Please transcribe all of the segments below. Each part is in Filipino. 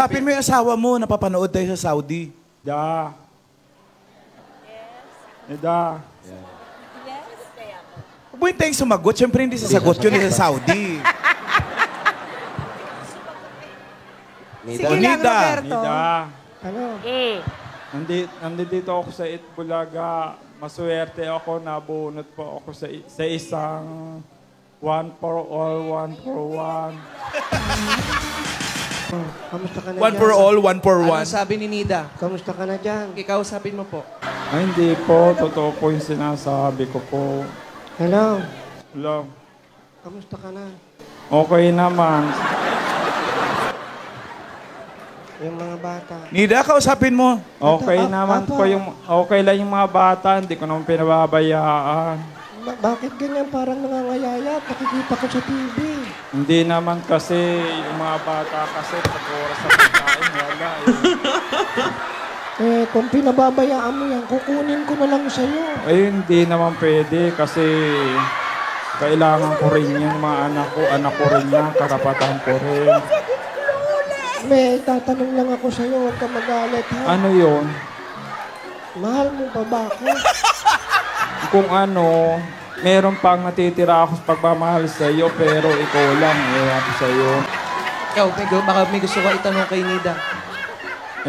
Kausapin mo yung asawa mo, napapanood tayo sa Saudi. Da. Da. Huwag mo tayong sumagot. Siyempre hindi sasagot yun sa Saudi. Sige lang, Roberto. Nida. Ano? Nandito ako sa Itbulaga. Maswerte ako, nabunot po ako sa isang one for all, one for one. Kamusta ka na One dyan? for all, one for one. Ano sabi ni Nida? Kamusta ka na dyan? Ikaw, sabihin mo po. Ay, hindi po. Totoo po yung sinasabi ko po. Hello? Hello. Kamusta ka na? Okay naman. Yung mga bata. Nida, kausapin mo. Okay naman po yung... Okay lang yung mga bata. Hindi ko naman pinababayaan. Bakit ganyan parang nangangayaya? Nakikita ko sa TV. Hindi naman kasi yung mga bata kasi pag oras sa pagkain, wala Kung pinababayaan mo yan, kukunin ko na lang sa'yo. hindi naman pwede kasi kailangan ko rin yung mga anak ko rin yan, karapatan ko rin. Tatanong lang ako sa'yo, huwag ka magalit ha. Ano yun? Mahal mo pa ba ako? Kung ano, meron pang natitira ako sa pagmamahal sa iyo, pero ikaw lang, ewan ko sa iyo. Ikaw, baka may gusto ka itanong kay Nida.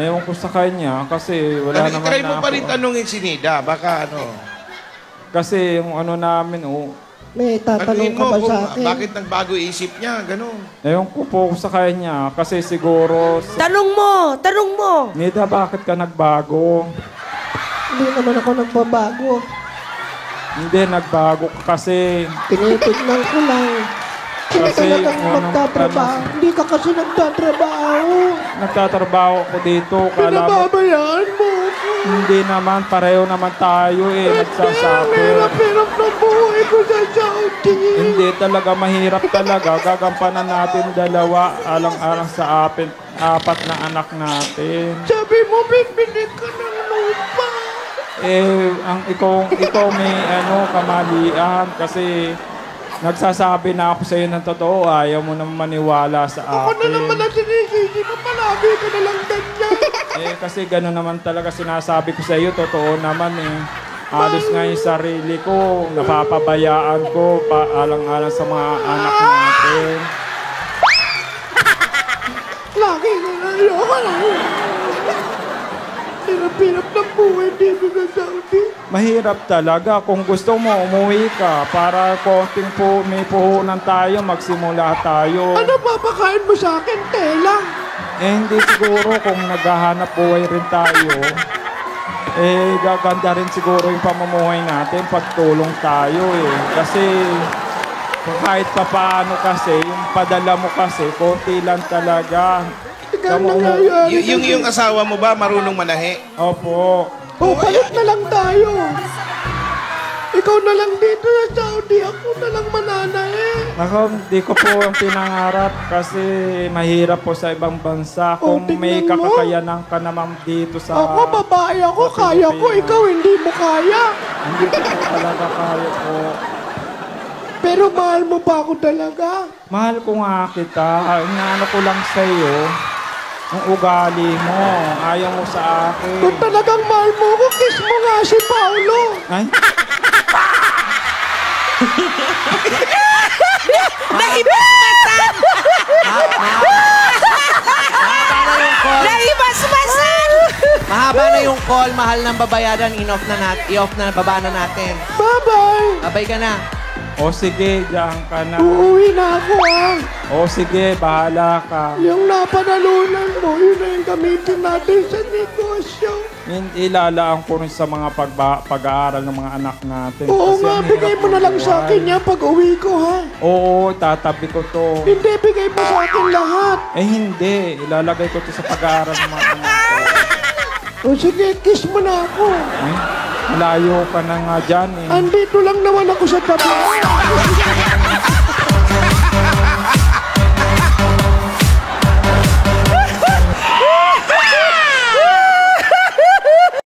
Ewan ko sa kanya, kasi wala naman Try na mo pa ako. rin tanungin si Nida, baka ano. Kasi yung ano namin, May tatanong Tanungin ka mo ba kung sa akin? bakit nagbago isip niya, gano'n. ewan ko po sa kanya, kasi siguro, Tanong mo! Nida, bakit ka nagbago? Hindi naman ako nagbabago. Hindi, nagbago ka kasi. Tinitignan ko lang. Kung Kasi talagang yung magtatrabaho. Hindi ka kasi nagtatrabaho. Nagtatrabaho ko dito, kala mo, Pinababayaan mo ako. hindi naman, pareho naman tayo nagsasabi. Hirap na buhay ko sa Saudi. Hindi talaga, mahirap talaga. Gagampanan natin dalawa, alang-alang sa apat na anak natin. Sabi mo, bibili ka ng lupa. Ikaw may kamalian kasi nagsasabi na ako sa iyo ng totoo, ayaw mo naman maniwala sa akin. Ako na naman ang sinisisi mo, palagi ka na lang ganyan. Kasi gano'n naman talaga sinasabi ko sa iyo, totoo naman Halos nga yung sarili ko, napapabayaan ko, alang-alang sa mga anak natin. Lagi ka na lang. Hirap-hirap ng buhay dito sa Saudi. Mahirap talaga. Kung gusto mo, umuwi ka para konting may puhunan tayo, magsimula tayo. Ano papakain mo sa akin, tela? Hindi siguro kung naghahanap buhay rin tayo, gaganda rin siguro yung pamumuhay natin pagtulong tayo Kasi kahit papaano kasi, yung padala mo kasi, konti lang talaga. Yung asawa mo ba marunong manahe? Opo. Palit na lang tayo. Ikaw na lang dito sa Saudi, ako na lang mananahe. Hindi ko po ang pinangarap kasi mahirap po sa ibang bansa. Kung may tingnan mo. kakakayanan ka naman dito sa... Ako, babae ako, kaya ko. Ikaw, hindi mo kaya. Hindi ko po talaga kaya po. Pero mahal mo pa ako talaga. Mahal ko nga kita. Inaano ko lang sa'yo, ang ugali mo. Ayaw mo sa akin. Kung talagang mahal mo ako, kiss mo nga si Paolo. Ay? Naibasmasan! Naibasmasan! Mahaba na yung call, mahal ng babayaran, i-off na, baba na natin. Bye-bye. Babay ka na. O sige, diyan ka na. Uuwi na ako, O sige, bahala ka. Yung napanalunan mo, yun na yung gamitin natin sa negosyo. Ilalaan ko rin sa mga pag-aaral ng mga anak natin. Oo Kasi nga, ang bigay hirap mo na lang ng sa akin buhay. yan pag uwi ko, ha? Oo, tatabi ko to. Hindi, bigay mo sa akin lahat. Hindi. Ilalagay ko to sa pag-aaral ng mga anak ko. O sige, kiss mo na ako. Malayo ka na nga dyan Andito lang naman ako sa tabi.